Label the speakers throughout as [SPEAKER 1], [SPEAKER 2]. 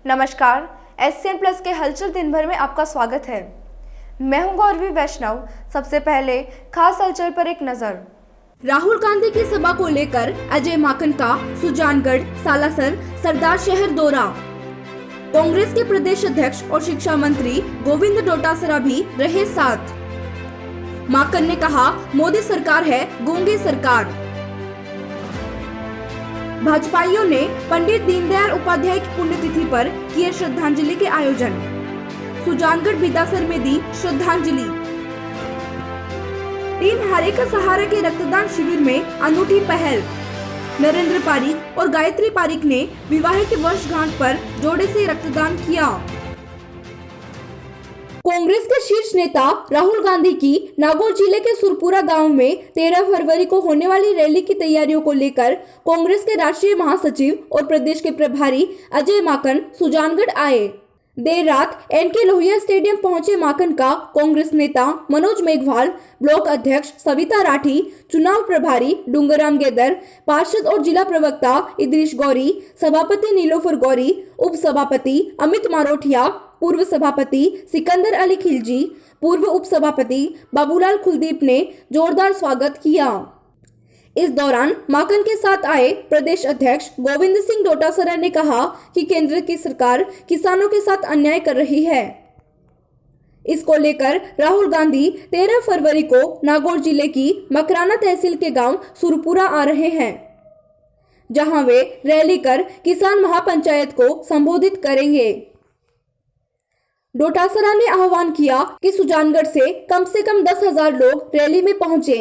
[SPEAKER 1] नमस्कार, SCN plus के हलचल दिन भर में आपका स्वागत है। मैं हूं गौरवी वैष्णव। सबसे पहले खास हलचल पर एक नजर। राहुल गांधी की सभा को लेकर अजय माकन का सुजानगढ़, सालासर, सरदार शहर दौरा। कांग्रेस के प्रदेश अध्यक्ष और शिक्षा मंत्री गोविंद डोटासरा भी रहे साथ। माकन ने कहा, मोदी सरकार है गूंगी सरकार। भाजपाइयों ने पंडित दीनदयाल उपाध्याय की पुण्यतिथि पर किए श्रद्धांजलि के आयोजन। सुजानगढ़ बिदासर में दी श्रद्धांजलि। टीम हरे का सहारा के रक्तदान शिविर में अनूठी पहल। नरेंद्र पारीक और गायत्री पारीक ने विवाह की वर्षगांठ पर जोड़े से रक्तदान किया। कांग्रेस के शीर्ष नेता राहुल गांधी की नागौर जिले के सुरपुरा गांव में 13 फरवरी को होने वाली रैली की तैयारियों को लेकर कांग्रेस के राष्ट्रीय महासचिव और प्रदेश के प्रभारी अजय माकन सुजानगढ़ आए। देर रात NK लोहिया स्टेडियम पहुंचे माकन का कांग्रेस नेता मनोज मेघवाल, ब्लॉक अध्यक्ष सविता राठी, चुनाव प्रभारी डूंगराम गेदर, पार्षद और जिला प्रवक्ता इद्रिश गौरी, सभापति नीलोफर गौरी, उप सभापति अमित मारोठिया, पूर्व सभापति सिकंदर अली खिलजी, पूर्व उप सभापति बाबूलाल कुलदीप ने जोरदार स्वागत किया। इस दौरान माकन के साथ आए प्रदेश अध्यक्ष गोविंद सिंह डोटासरा ने कहा कि केंद्र की सरकार किसानों के साथ अन्याय कर रही है। इसको लेकर राहुल गांधी 13 फरवरी को नागौर जिले की मकराना तहसील के गांव सुरपुरा आ रहे हैं, जहां वे रैली कर किसान महापंचायत को संबोधित करेंगे। डोटासरा ने आह्वान किया कि सुजानगढ़ से कम 10,000 लोग रैली में पहुंचे।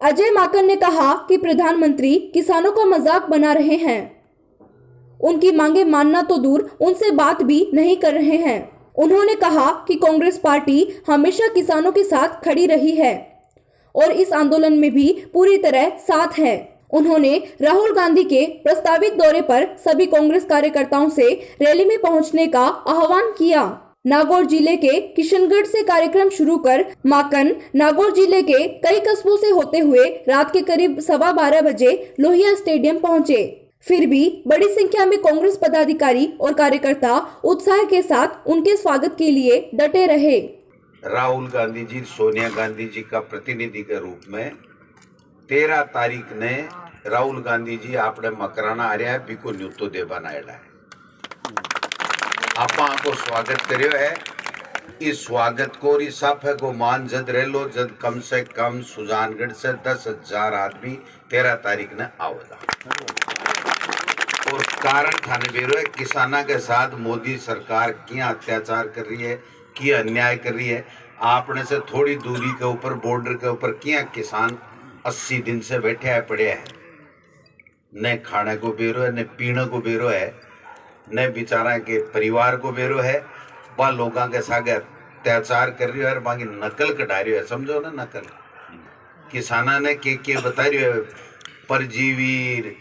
[SPEAKER 1] अजय माकन ने कहा कि प्रधानमंत्री किसानों का मजाक बना रहे हैं। उनकी मांगे मानना तो दूर, उनसे बात भी नहीं कर रहे हैं। उन्होंने कहा कि कांग्रेस पार्टी हमेशा किसानों के साथ खड़ी रही है और इस आंदोलन में भी पूरी तरह साथ है। उन्होंने राहुल गांधी के प्रस्तावित दौरे पर सभी कांग्रेस कार्यकर्ताओं से रैली में पहुंचने का आह्वान किया। नागौर जिले के किशनगढ़ से कार्यक्रम शुरू कर माकन नागौर जिले के कई कस्बों से होते हुए रात के करीब 12:15 बजे लोहिया स्टेडियम पहुंचे। फिर भी बड़ी संख्या में कांग्रेस पदाधिकारी और कार्यकर्ता उत्साह के साथ उनके स्वागत के लिए डटे रहे।
[SPEAKER 2] राहुल गांधी जी सोनिया गांधी जी का प्रतिनिधि के रूप में 13 तारीख ने राहुल गांधी जी आपने मकराना आ रहा है, बिको न्यूतो दे बनाएड़ा है। आपा को स्वागत करियो है। इस स्वागत को और सफे को मान जद रेलो जद कम से कम सुजानगढ़ से 10,000 आदमी 13 तारीख ने आवेगा। और कारण थाने बेरो है, किसाना के साथ मोदी सरकार क्या अत्याचार कर रही है, क्या अन्याय कर रही है। आपने से थोड़ी दूरी के ऊपर बॉर्डर के ऊपर क्या किसान 80 दिन से बैठे है, पड़े हैं। न खाने को बेरो है, न पीने को बेरो है, न बेचारा के परिवार को बेरो है। वह लोगों के साथ अत्याचार कर रही है और बाकी नकल कटा रही है। समझो ना, नकल किसाना ने के बता रही है, परजीवीर,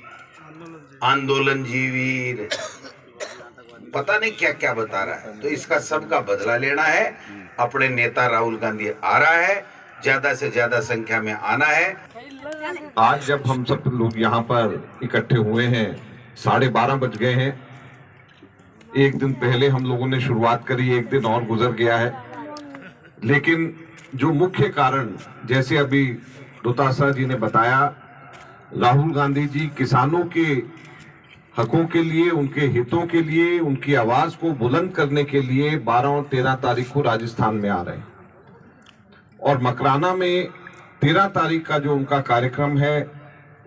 [SPEAKER 2] आंदोलन जीवीर, पता नहीं क्या क्या बता रहा है। तो इसका सबका बदला लेना है। अपने नेता राहुल गांधी आ रहा है, ज्यादा से ज्यादा संख्या में आना है।
[SPEAKER 3] आज जब हम सब लोग यहाँ पर इकट्ठे हुए हैं, 12:30 बज गए हैं। एक दिन पहले हम लोगों ने शुरुआत करी, एक दिन और गुजर गया है। लेकिन जो मुख्य कारण, जैसे अभी डोटासरा जी ने बताया, राहुल गांधी जी किसानों के हकों के लिए, उनके हितों के लिए, उनकी आवाज को बुलंद करने के लिए 12 और 13 तारीख को राजस्थान में आ रहे हैं। और मकराना में 13 तारीख का जो उनका कार्यक्रम है,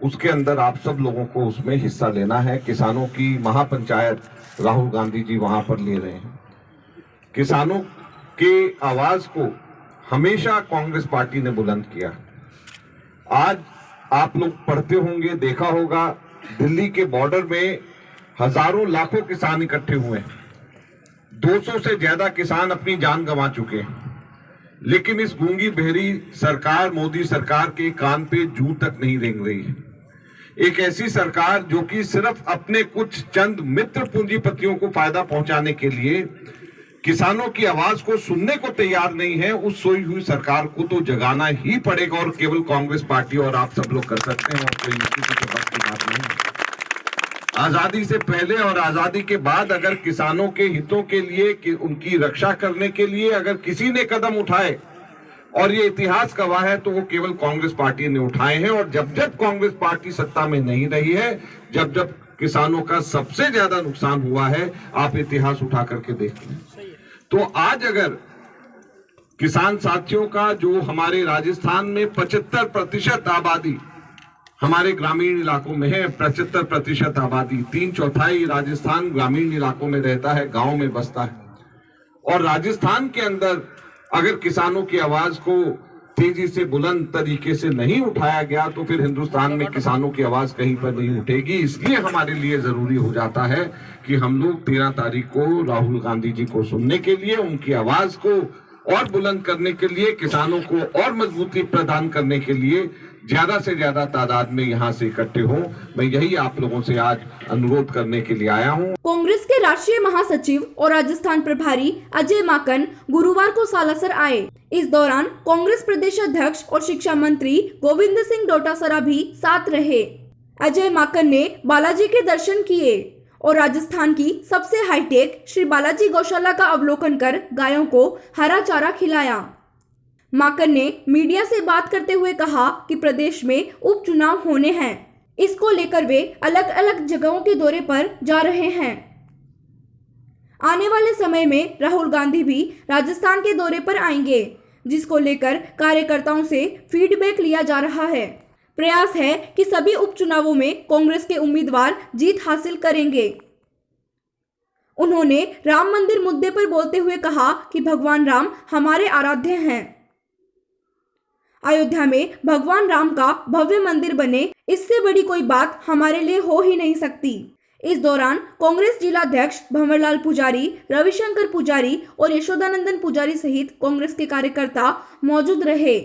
[SPEAKER 3] उसके अंदर आप सब लोगों को उसमें हिस्सा लेना है। किसानों की महापंचायत राहुल गांधी जी वहां पर ले रहे हैं। किसानों के आवाज को हमेशा कांग्रेस पार्टी ने बुलंद किया। आज आप लोग पढ़ते होंगे, देखा होगा, दिल्ली के बॉर्डर में हजारों लाखों किसान इकट्ठे हुए हैं। 200 से ज्यादा किसान अपनी जान गंवा चुके हैं। लेकिन इस गूंगी बहरी सरकार, मोदी सरकार के कान पे जू तक नहीं रेंग रही है। एक ऐसी सरकार जो कि सिर्फ अपने कुछ चंद मित्र पूंजीपतियों को फायदा पहुंचाने के लिए किसानों की आवाज को सुनने को तैयार नहीं है। उस सोई हुई सरकार को तो जगाना ही पड़ेगा और केवल कांग्रेस पार्टी और आप सब लोग कर सकते हैं और कोई किसी के बस की बात नहीं है। आजादी से पहले और आजादी के बाद अगर किसानों के हितों के लिए कि उनकी रक्षा करने के लिए अगर किसी ने कदम उठाए और ये इतिहास गवाह है तो वो केवल कांग्रेस पार्टी ने उठाए हैं। और जब जब कांग्रेस पार्टी सत्ता में नहीं रही है, जब जब किसानों का सबसे ज्यादा नुकसान हुआ है, आप इतिहास उठा करके देख लें। तो आज अगर किसान साथियों का जो हमारे राजस्थान में 75% आबादी हमारे ग्रामीण इलाकों में है, 75% आबादी, 3/4 राजस्थान ग्रामीण इलाकों में रहता है, गांव में बसता है। और राजस्थान के अंदर अगर किसानों की आवाज को तेजी से बुलंद तरीके से नहीं उठाया गया तो फिर हिंदुस्तान में किसानों की आवाज कहीं पर नहीं उठेगी। इसलिए हमारे लिए जरूरी हो जाता है कि हम लोग 13 तारीख को राहुल गांधी जी को सुनने के लिए, उनकी आवाज को और बुलंद करने के लिए, किसानों को और मजबूती प्रदान करने के लिए ज्यादा से ज्यादा तादाद में यहाँ से इकट्ठे हों। मैं यही आप लोगों से आज अनुरोध करने के लिए आया हूँ।
[SPEAKER 1] कांग्रेस के राष्ट्रीय महासचिव और राजस्थान प्रभारी अजय माकन गुरुवार को सालासर आए। इस दौरान कांग्रेस प्रदेश अध्यक्ष और शिक्षा मंत्री गोविंद सिंह डोटासरा भी साथ रहे। अजय माकन ने बालाजी के दर्शन किए और राजस्थान की सबसे हाईटेक श्री बालाजी गौशाला का अवलोकन कर गायों को हरा चारा खिलाया। माकन ने मीडिया से बात करते हुए कहा कि प्रदेश में उपचुनाव होने हैं, इसको लेकर वे अलग अलग जगहों के दौरे पर जा रहे हैं। आने वाले समय में राहुल गांधी भी राजस्थान के दौरे पर आएंगे, जिसको लेकर कार्यकर्ताओं से फीडबैक लिया जा रहा है। प्रयास है कि सभी उपचुनावों में कांग्रेस के उम्मीदवार जीत हासिल करेंगे। उन्होंने राम मंदिर मुद्दे पर बोलते हुए कहा कि भगवान राम हमारे आराध्य हैं। अयोध्या में भगवान राम का भव्य मंदिर बने, इससे बड़ी कोई बात हमारे लिए हो ही नहीं सकती। इस दौरान कांग्रेस जिलाध्यक्ष भंवरलाल पुजारी, रविशंकर पुजारी और यशोदानंदन पुजारी सहित कांग्रेस के कार्यकर्ता मौजूद रहे।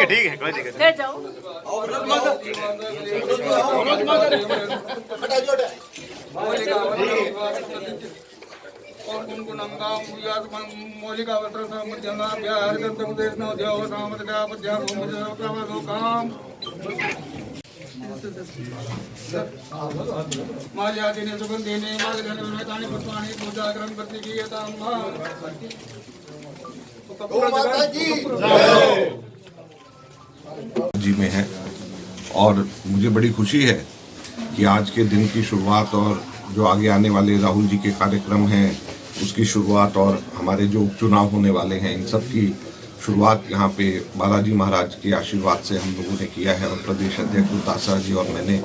[SPEAKER 4] ठीक है कोई दिक्कत
[SPEAKER 3] जी में है। और मुझे बड़ी खुशी है कि आज के दिन की शुरुआत और जो आगे आने वाले राहुल जी के कार्यक्रम हैं उसकी शुरुआत और हमारे जो उपचुनाव होने वाले हैं इन सब की शुरुआत यहाँ पे बालाजी महाराज के आशीर्वाद से हम लोगों ने किया है। और प्रदेश अध्यक्ष डोटासरा जी और मैंने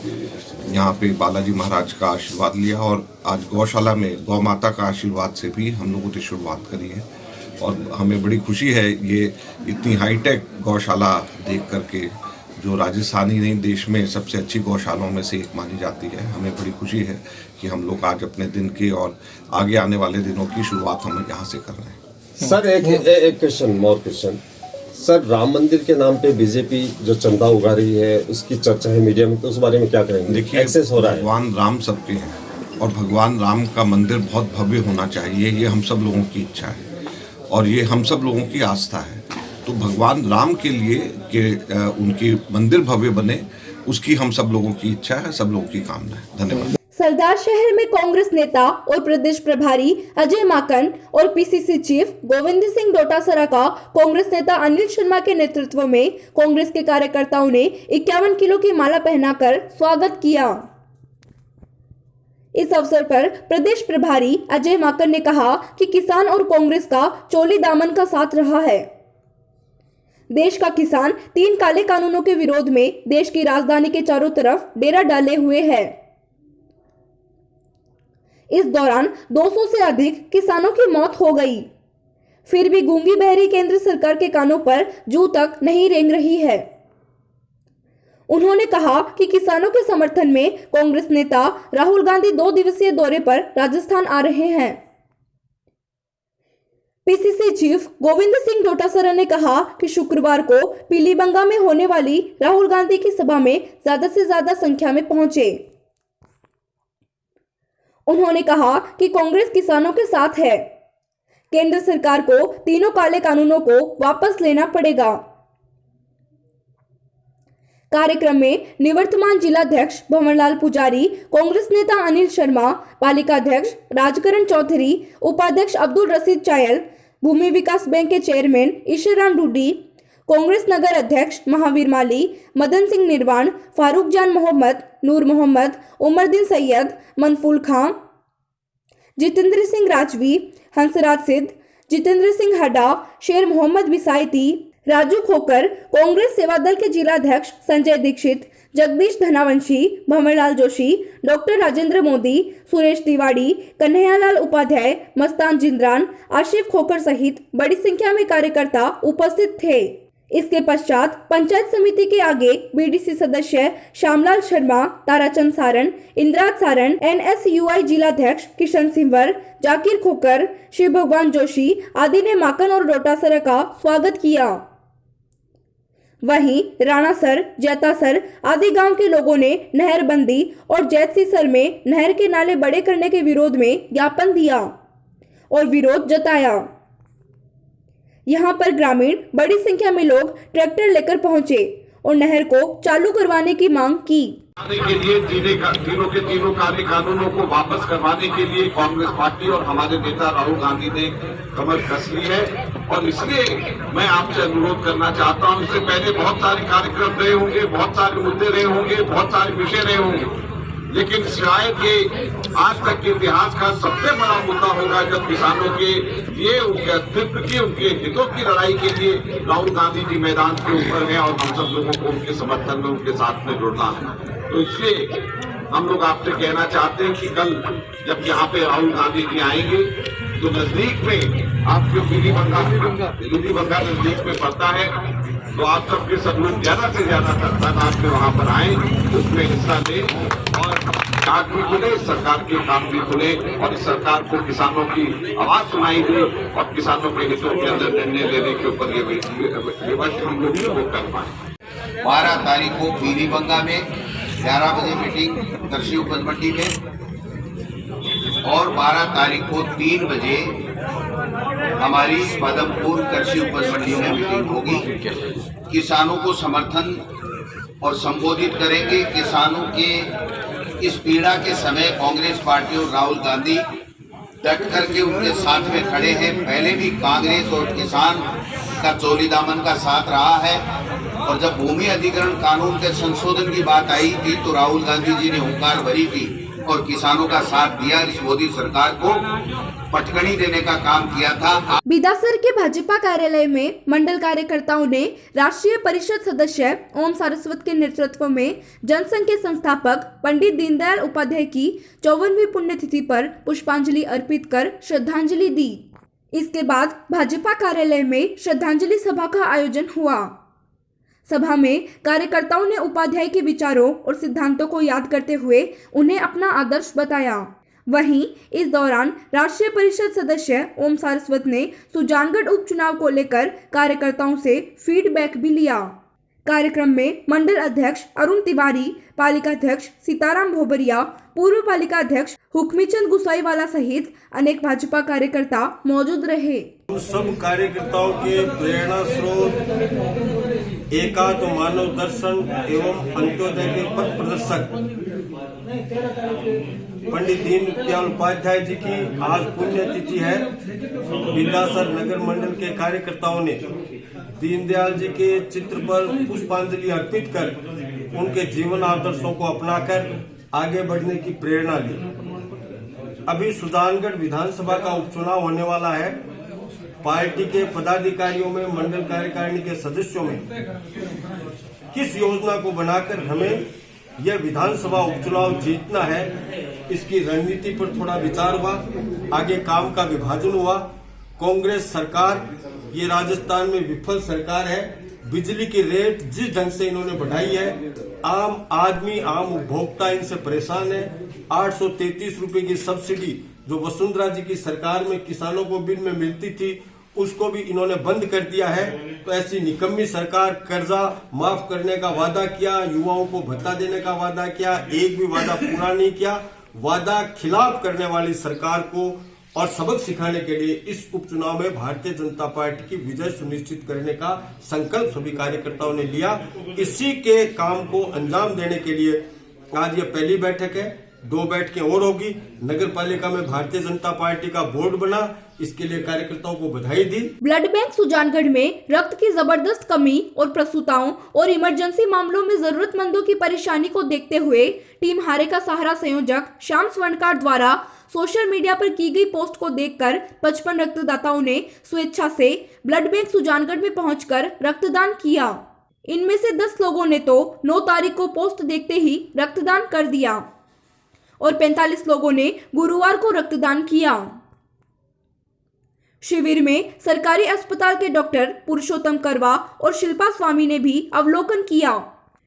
[SPEAKER 3] यहाँ पे बालाजी महाराज का आशीर्वाद लिया और आज गौशाला में गौ माता का आशीर्वाद से भी हम लोगों ने शुरुआत करी है। और हमें बड़ी खुशी है ये इतनी हाईटेक गौशाला देख करके, जो राजस्थान ही नहीं देश में सबसे अच्छी गौशालाओं में से एक मानी जाती है। हमें बड़ी खुशी है कि हम लोग आज अपने दिन के और आगे आने वाले दिनों की शुरुआत हम यहाँ से कर रहे हैं।
[SPEAKER 5] सर एक question, more question sir, Ram मंदिर के नाम पे बीजेपी जो चंदा उगा रही है उसकी चर्चा है मीडिया में, तो उस बारे में क्या कहेंगे?
[SPEAKER 3] देखिए,
[SPEAKER 5] एक्सेस हो रहा है।
[SPEAKER 3] भगवान राम सबके हैं और भगवान राम का मंदिर बहुत भव्य होना चाहिए, ये हम सब लोगों की इच्छा है और ये हम सब लोगों की आस्था है। तो भगवान राम के लिए कि उनकी मंदिर भव्य बने, उसकी हम सब लोगों की इच्छा है, सब लोगों की कामना है। धन्यवाद।
[SPEAKER 1] सरदार शहर में कांग्रेस नेता और प्रदेश प्रभारी अजय माकन और पीसीसी चीफ गोविंद सिंह डोटासरा का कांग्रेस नेता अनिल शर्मा के नेतृत्व में कांग्रेस के कार्यकर्ताओं ने 51 किलो की माला पहनाकर स्वागत किया। इस अवसर पर प्रदेश प्रभारी अजय माकन ने कहा कि किसान और कांग्रेस का चोली दामन का साथ रहा है। देश का किसान 3 काले कानूनों के विरोध में देश की राजधानी के चारों तरफ डेरा डाले हुए है। इस दौरान 200 से अधिक किसानों की मौत हो गई, फिर भी गूंगी बहरी केंद्र सरकार के कानों पर जू तक नहीं रेंग रही है। उन्होंने कहा कि किसानों के समर्थन में कांग्रेस नेता राहुल गांधी 2 दिवसीय दौरे पर राजस्थान आ रहे हैं। पीसीसी चीफ गोविंद सिंह डोटासरा ने कहा कि शुक्रवार को पीलीबंगा में होने वाली राहुल गांधी की सभा में ज्यादा से ज्यादा संख्या में पहुंचे। उन्होंने कहा कि कांग्रेस किसानों के साथ है। केंद्र सरकार को तीनों काले कानूनों को वापस लेना पड़ेगा। कार्यक्रम में निवर्तमान जिलाध्यक्ष भंवरलाल पुजारी, कांग्रेस नेता अनिल शर्मा, पालिका अध्यक्ष राजकरण चौधरी, उपाध्यक्ष अब्दुल रशीद चायल, भूमि विकास बैंक के चेयरमैन ईश्वरराम डूडी, कांग्रेस नगर अध्यक्ष महावीर माली, मदन सिंह निर्वाण, फारूक जान मोहम्मद, नूर मोहम्मद, उमरदीन सैयद, मनफूल खां, जितेंद्र सिंह राजवी, हंसराज सिद्ध, जितेंद्र सिंह हड्डा, शेर मोहम्मद बिसायती, राजू खोकर, कांग्रेस सेवा दल के जिलाध्यक्ष संजय दीक्षित, जगदीश धनावंशी, भंवरलाल जोशी, डॉक्टर राजेंद्र मोदी, सुरेश तिवाड़ी, कन्हैयालाल उपाध्याय, मस्तान जिंद्रान, आशिफ खोकर सहित बड़ी संख्या में कार्यकर्ता उपस्थित थे। इसके पश्चात पंचायत समिति के आगे बीडीसी सदस्य श्यामलाल शर्मा, ताराचंद सारण, इंद्राज सारण, NSUI जिलाध्यक्ष किशन सिंवर, जाकिर खोकर, शिव भगवान जोशी आदि ने माकन और डोटासर का स्वागत किया। वहीं राणासर, जैतासर आदि गांव के लोगों ने नहरबंदी और जैतसीसर में नहर के नाले बड़े करने के विरोध में ज्ञापन दिया और विरोध जताया। यहां पर ग्रामीण बड़ी संख्या में लोग ट्रैक्टर लेकर पहुंचे और नहर को चालू करवाने की मांग की।
[SPEAKER 3] के लिए तीनों काले कानूनों को वापस करवाने के लिए कांग्रेस पार्टी और हमारे नेता राहुल गांधी ने कमर कस ली है और इसलिए मैं आपसे अनुरोध करना चाहता हूं। इससे पहले बहुत सारे कार्यक्रम रहे होंगे, बहुत सारे मुद्दे रहे होंगे, बहुत सारे विषय रहे होंगे, लेकिन शायद ये आज तक के इतिहास का सबसे बड़ा मुद्दा होगा जब किसानों के लिए, उनके अस्तित्व की, उनके हितों की लड़ाई के लिए राहुल गांधी जी मैदान के ऊपर हैं और हम सब लोगों को उनके समर्थन में, उनके साथ में जुड़ना है। तो इसलिए हम लोग आपसे कहना चाहते हैं कि कल जब यहाँ पे राहुल गांधी जी आएंगे तो नजदीक में आपके पीली बंगा नजदीक में पड़ता है, तो आप सबके सब लोग ज्यादा से ज्यादा तादाद में वहाँ पर आए, उसमें हिस्सा लें और काम भी खुले, सरकार के काम भी खुले और इस सरकार को किसानों की आवाज सुनाई दे और किसानों के हितों के अंदर निर्णय लेने के ऊपर ये विवश हम लोग शुरू कर पाए।
[SPEAKER 2] 12 तारीख को पीली बंगा में 11 बजे मीटिंग कृषि उपज मंडी में और 12 तारीख को 3 बजे हमारी पदमपुर कृषि उपज मंडी में मीटिंग होगी। किसानों को समर्थन और संबोधित करेंगे। किसानों के इस पीड़ा के समय कांग्रेस पार्टी और राहुल गांधी डट करके उनके साथ में खड़े हैं। पहले भी कांग्रेस और किसान का चोली दामन का साथ रहा है और जब भूमि अधिग्रहण कानून के संशोधन की बात आई थी तो राहुल गांधी जी ने हुंकार भरी थी और किसानों का साथ दिया। इस मोदी सरकार को पटकनी देने का काम किया था।
[SPEAKER 1] बिदासर के भाजपा कार्यालय में मंडल कार्यकर्ताओं ने राष्ट्रीय परिषद सदस्य ओम सारस्वत के नेतृत्व में जनसंघ के संस्थापक पंडित दीनदयाल उपाध्याय की 54वीं पुण्यतिथि पर पुष्पांजलि अर्पित कर श्रद्धांजलि दी। इसके बाद भाजपा कार्यालय में श्रद्धांजलि सभा का आयोजन हुआ। सभा में कार्यकर्ताओं ने उपाध्याय के विचारों और सिद्धांतों को याद करते हुए उन्हें अपना आदर्श बताया। वहीं इस दौरान राष्ट्रीय परिषद सदस्य ओम सारस्वत ने सुजानगढ़ उपचुनाव को लेकर कार्यकर्ताओं से फीडबैक भी लिया। कार्यक्रम में मंडल अध्यक्ष अरुण तिवारी, पालिका अध्यक्ष सीताराम भोबरिया, पूर्व पालिका अध्यक्ष हुक्मीचंद गुसाईवाला सहित अनेक भाजपा कार्यकर्ता मौजूद रहे।
[SPEAKER 6] सब कार्यकर्ताओं के प्रेरणा स्रोत, एकात्म मानव दर्शन एवं अंत्योदय के पथ प्रदर्शक पंडित दीनदयाल उपाध्याय जी की आज पुण्यतिथि है। बिदासर नगर मंडल के कार्यकर्ताओं ने दीनदयाल जी के चित्र पर पुष्पांजलि अर्पित कर उनके जीवन आदर्शों को अपनाकर आगे बढ़ने की प्रेरणा ली। अभी सुजानगढ़ विधानसभा का उपचुनाव होने वाला है। पार्टी के पदाधिकारियों में, मंडल कार्यकारिणी के सदस्यों में किस योजना को बनाकर हमें यह विधानसभा उपचुनाव जीतना है, इसकी रणनीति पर थोड़ा विचार हुआ। आगे काम का विभाजन हुआ। कांग्रेस सरकार ये राजस्थान में विफल सरकार है। बिजली की रेट जिस ढंग से इन्होंने बढ़ाई है, आम आदमी, आम उपभोक्ता इनसे परेशान है। 833 रुपए की सब्सिडी जो वसुंधरा जी की सरकार में किसानों को बिल में मिलती थी, उसको भी इन्होंने बंद कर दिया है। तो ऐसी निकम्मी सरकार, कर्जा माफ करने का वादा किया, युवाओं को भत्ता देने का वादा किया, एक भी वादा पूरा नहीं किया। वादा खिलाफ करने वाली सरकार को और सबक सिखाने के लिए इस उपचुनाव में भारतीय जनता पार्टी की विजय सुनिश्चित करने का संकल्प सभी कार्यकर्ताओं ने लिया। इसी के काम को अंजाम देने के लिए आज ये पहली बैठक है, 2 बैठकें और होगी। नगर पालिका में भारतीय जनता पार्टी का बोर्ड बना, इसके लिए कार्यकर्ताओं को बधाई दी।
[SPEAKER 1] ब्लड बैंक सुजानगढ़ में रक्त की जबरदस्त कमी और प्रसूताओं और इमरजेंसी मामलों में जरूरतमंदों की परेशानी को देखते हुए टीम हारे का सहारा संयोजक श्याम स्वर्णकार द्वारा सोशल मीडिया पर की गई पोस्ट को देखकर 55 रक्तदाताओं ने स्वेच्छा से ब्लड बैंक सुजानगढ़ में पहुंचकर रक्तदान किया। इनमें से 10 लोगों ने तो 9 तारीख को पोस्ट देखते ही रक्तदान कर दिया और 45 लोगों ने गुरुवार को रक्तदान किया। शिविर में सरकारी अस्पताल के डॉक्टर पुरुषोत्तम करवा और शिल्पा स्वामी ने भी अवलोकन किया।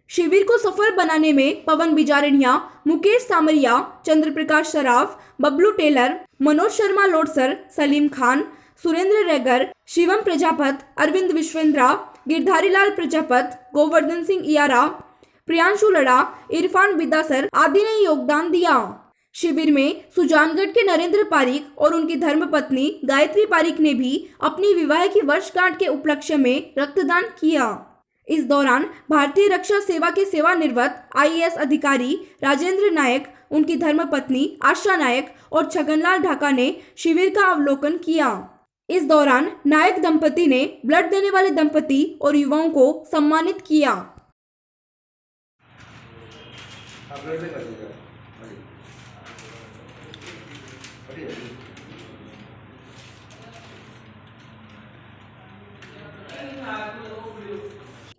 [SPEAKER 1] शिविर को सफल बनाने में पवन बिजारनिया, मुकेश सामरिया, चंद्रप्रकाश सराफ, बबलू टेलर, मनोज शर्मा लोडसर, सलीम खान, सुरेंद्र रेगर, शिवम प्रजापत, अरविंद विश्वेंद्रा, गिरधारी लाल प्रजापत, गोवर्धन सिंह इयारा, प्रियांशु लड़ा, इरफान बिदासर आदि ने योगदान दिया। शिविर में सुजानगढ़ के नरेंद्र पारिक और उनकी धर्मपत्नी गायत्री पारिक ने भी अपनी विवाह की वर्षगांठ के उपलक्ष्य में रक्तदान किया। इस दौरान भारतीय रक्षा सेवा के सेवानिवृत्त IAS अधिकारी राजेंद्र नायक, उनकी धर्मपत्नी आशा नायक और छगनलाल ढाका ने शिविर का अवलोकन किया। इस दौरान नायक दंपति ने ब्लड देने वाले दंपति और युवाओं को सम्मानित किया।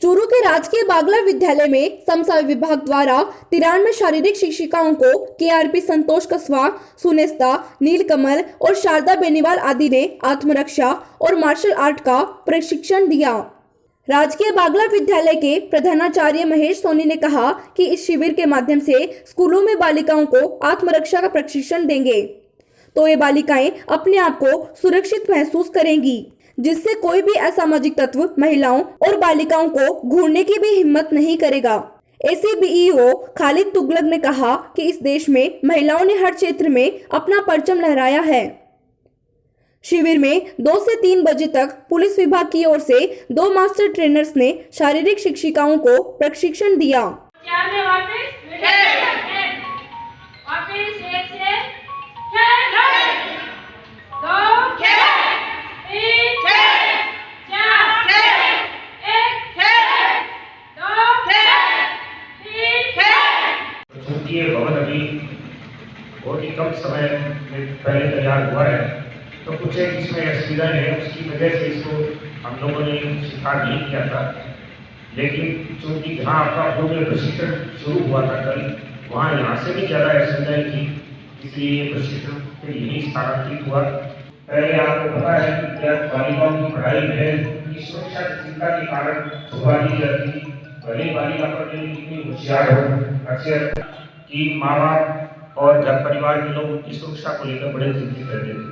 [SPEAKER 1] चूरू के राजकीय बागला विद्यालय में समसा विभाग द्वारा 93 शारीरिक शिक्षिकाओं को KRP संतोष कस्वा, सुनेस्ता, नीलकमल और शारदा बेनीवाल आदि ने आत्मरक्षा और मार्शल आर्ट का प्रशिक्षण दिया। राजकीय बागला विद्यालय के प्रधानाचार्य महेश सोनी ने कहा कि इस शिविर के माध्यम से स्कूलों में बालिकाओं को आत्मरक्षा का प्रशिक्षण देंगे तो ये बालिकाएं अपने आप को सुरक्षित महसूस करेंगी, जिससे कोई भी असामाजिक तत्व महिलाओं और बालिकाओं को घूरने की भी हिम्मत नहीं करेगा। ACBEO खालिद तुगलक ने कहा कि इस देश में महिलाओं ने हर क्षेत्र में अपना परचम लहराया है। शिविर में 2 से 3 बजे तक पुलिस विभाग की ओर से 2 मास्टर ट्रेनर्स ने शारीरिक शिक्षिकाओं को प्रशिक्षण दिया।
[SPEAKER 7] ये भवन अभी बहुत ही कम समय में पहले तैयार हुआ है, तो कुछ एक इसमें असुविधाएं है, उसकी वजह से इसको हम लोगों ने स्वीकार नहीं किया था। लेकिन चूंकि जहाँ आपका पूर्व प्रशिक्षण शुरू हुआ था कल, वहाँ यहाँ से भी ज़्यादा असुविधाएं थी, इसलिए प्रशिक्षण के लिए ही स्थानांतरित हुआ। पहले आपको पता है कि क्या बालिकाओं की पढ़ाई में की सुरक्षा की चिंता के कारण छुपा दी जाती थी। भले बालिका पर कितनी होशियार हो, अक्सर कि माँ बाप और घर परिवार के लोग उनकी सुरक्षा को लेकर बड़े चिंतित रहते थे।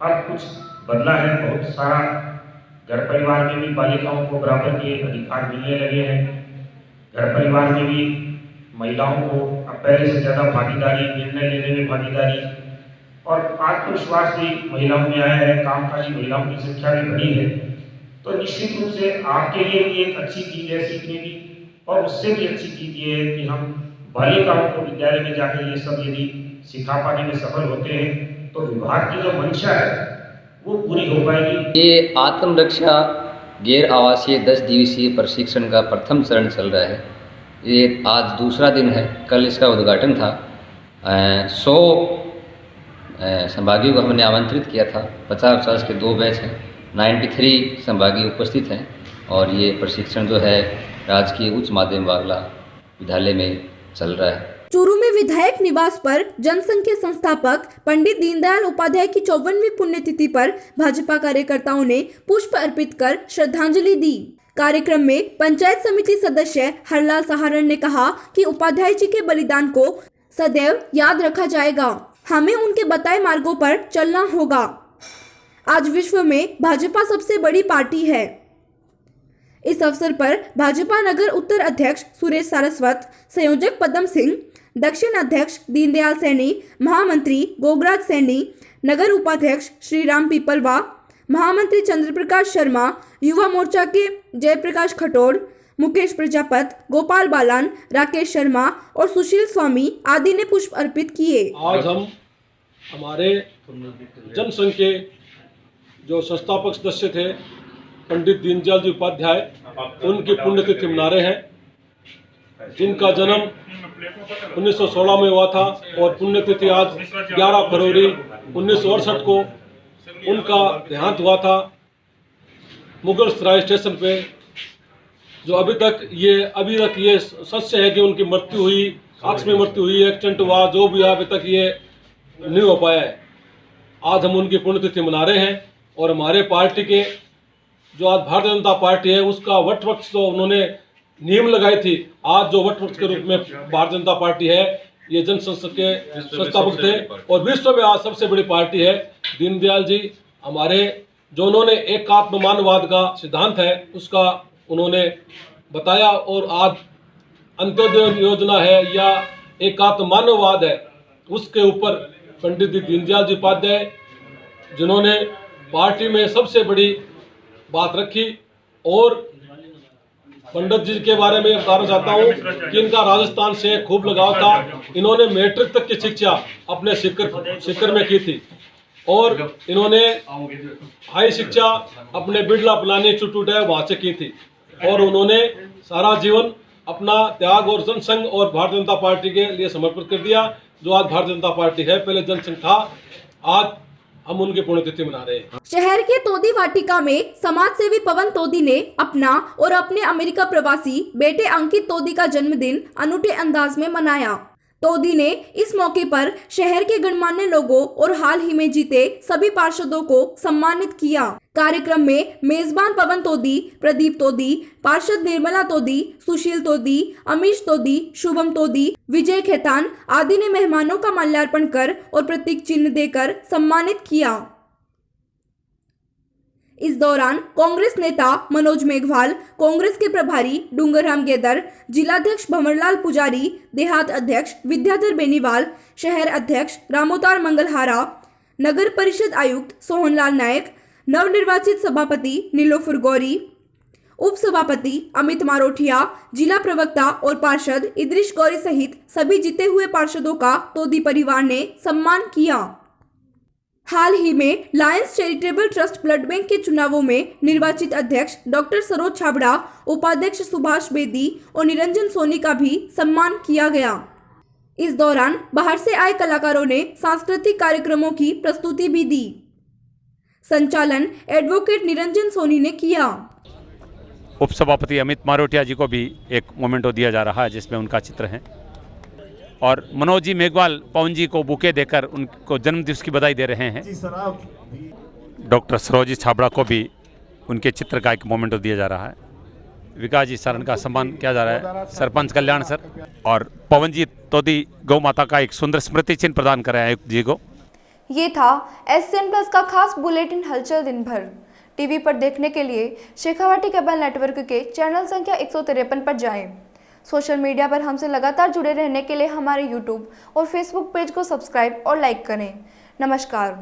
[SPEAKER 7] अब कुछ बदला है, बहुत सारा घर परिवार में भी बालिकाओं को बराबर के अधिकार मिलने लगे हैं। घर परिवार में भी महिलाओं को अब पहले से ज़्यादा भागीदारी, निर्णय लेने में भागीदारी और आत्मविश्वास भी महिलाओं में आया है। कामकाजी महिलाओं की संख्या भी बढ़ी है, तो निश्चित रूप से आपके लिए भी एक अच्छी चीज़ है सीखने की। और उससे भी अच्छी चीज़ ये है कि हम बालिकाओं को विद्यालय में जाकर ये सब यदि सिखा पाने में सफल होते हैं तो विभाग की जो मंशा है वो पूरी हो पाएगी।
[SPEAKER 8] ये आत्मरक्षा गैर आवासीय 10 दिवसीय प्रशिक्षण का प्रथम चरण चल रहा है। ये आज दूसरा दिन है, कल इसका उद्घाटन था। 100 संभागियों को हमने आमंत्रित किया था। 50-50 के 2 बैच हैं, 93 संभागी उपस्थित हैं और ये प्रशिक्षण जो है राजकीय उच्च माध्यमिक बागला विद्यालय में चल रहा है।
[SPEAKER 1] चूरू में विधायक निवास पर जनसंघ के संस्थापक पंडित दीनदयाल उपाध्याय की 54वीं पुण्यतिथि पर भाजपा कार्यकर्ताओं ने पुष्प अर्पित कर श्रद्धांजलि दी। कार्यक्रम में पंचायत समिति सदस्य हरलाल सहारण ने कहा कि उपाध्याय जी के बलिदान को सदैव याद रखा जाएगा। हमें उनके बताए मार्गों पर चलना होगा। आज विश्व में भाजपा सबसे बड़ी पार्टी है। इस अवसर पर भाजपा नगर उत्तर अध्यक्ष सुरेश सारस्वत, संयोजक पद्म सिंह, दक्षिण अध्यक्ष दीनदयाल सैनी, महामंत्री गोगराज सैनी, नगर उपाध्यक्ष श्रीराम पीपलवा, महामंत्री चंद्रप्रकाश शर्मा, युवा मोर्चा के जयप्रकाश खटोड़, मुकेश प्रजापत, गोपाल बालान, राकेश शर्मा और सुशील स्वामी आदि ने पुष्प अर्पित किए।
[SPEAKER 9] आज हम हमारे जनसंघ के जो संस्थापक सदस्य थे पंडित दीनदयाल जी उपाध्याय, उनकी पुण्यतिथि मना रहे हैं, जिनका जन्म 1916 में हुआ था और पुण्यतिथि आज 11 फरवरी 1968 को उनका देहांत हुआ था। मुगल सराय स्टेशन पे जो अभी तक ये सत्य है कि उनकी मृत्यु हुई, आकस्मिक मृत्यु हुई, एक्सीडेंट हुआ, जो भी अभी तक ये नहीं हो पाया है। आज हम उनकी पुण्यतिथि मना रहे हैं और हमारे पार्टी के जो आज भारतीय जनता पार्टी है उसका वट वृक्ष जो उन्होंने नींव लगाई थी, आज जो वट वृक्ष के रूप में भारतीय जनता पार्टी है, ये जन संसद के संस्थापक थे और विश्व में आज सबसे बड़ी पार्टी है। दीनदयाल जी हमारे जो उन्होंने एकात्म मानववाद का सिद्धांत है उसका उन्होंने बताया और आज अंत्योदय योजना है या एकात्म मानववाद है, उसके ऊपर पंडित दीनदयाल जी उपाध्याय जिन्होंने पार्टी में सबसे बड़ी बात रखी। और पंडित जी के बारे में बताना चाहता हूँ कि इनका राजस्थान से खूब लगाव था। इन्होंने मैट्रिक तक की शिक्षा अपने सीकर में की थी और इन्होंने हाई शिक्षा अपने बिरला पिलानी इंस्टीट्यूट है वहाँ से की थी और उन्होंने सारा जीवन अपना त्याग और जनसंघ और भारतीय जनता पार्टी के लिए समर्पित कर दिया। जो आज भारतीय जनता पार्टी है, पहले जनसंघ था, आज हम उनकी पुण्यतिथि मना रहे हैं।
[SPEAKER 1] शहर के तोदी वाटिका में समाज सेवी पवन तोदी ने अपना और अपने अमेरिका प्रवासी बेटे अंकित तोदी का जन्मदिन अनूठे अंदाज में मनाया। तोदी ने इस मौके पर शहर के गणमान्य लोगों और हाल ही में जीते सभी पार्षदों को सम्मानित किया। कार्यक्रम में मेजबान पवन तोदी, प्रदीप तोदी, पार्षद निर्मला तोदी, सुशील तोदी, अमीश तोदी, शुभम तोदी, विजय खेतान आदि ने मेहमानों का माल्यार्पण कर और प्रतीक चिन्ह देकर सम्मानित किया। इस दौरान कांग्रेस नेता मनोज मेघवाल, कांग्रेस के प्रभारी डूंगरराम गेदर, जिलाध्यक्ष भंवरलाल पुजारी, देहात अध्यक्ष विद्याधर बेनीवाल, शहर अध्यक्ष रामोतार मंगलहारा, नगर परिषद आयुक्त सोहनलाल नायक, नवनिर्वाचित सभापति नीलोफर गौरी, उप सभापति अमित मारोठिया, जिला प्रवक्ता और पार्षद इद्रिश गौरी सहित सभी जीते हुए पार्षदों का तोदी परिवार ने सम्मान किया। हाल ही में Lions charitable trust blood bank के चुनावों में निर्वाचित अध्यक्ष डॉक्टर सरोज छाबड़ा, उपाध्यक्ष सुभाष बेदी और निरंजन सोनी का भी सम्मान किया गया। इस दौरान बाहर से आए कलाकारों ने सांस्कृतिक कार्यक्रमों की प्रस्तुति भी दी। संचालन एडवोकेट निरंजन सोनी ने किया।
[SPEAKER 10] उपसभापति अमित मारोटिया जी को भी एक मोमेंटो दिया जा रहा है जिसमें उनका चित्र है और मनोज जी मेघवाल पवन जी को बुके देकर उनको जन्मदिवस की बधाई दे रहे हैं। डॉक्टर सरोज छाबड़ा को भी उनके चित्र का एक मोमेंटो दिया जा रहा है। विकास जी सरन का सम्मान किया जा रहा है, सरपंच कल्याण सर और पवन जी तोदी गौ माता का एक सुंदर स्मृति चिन्ह प्रदान कर रहे हैं आयुक्त जी को।
[SPEAKER 11] ये था SCN प्लस का खास बुलेटिन हलचल दिन भर। टीवी पर देखने के लिए शेखावाटी केबल नेटवर्क के चैनल संख्या 153 पर जाएं। सोशल मीडिया पर हमसे लगातार जुड़े रहने के लिए हमारे YouTube और Facebook पेज को सब्सक्राइब और लाइक करें। नमस्कार।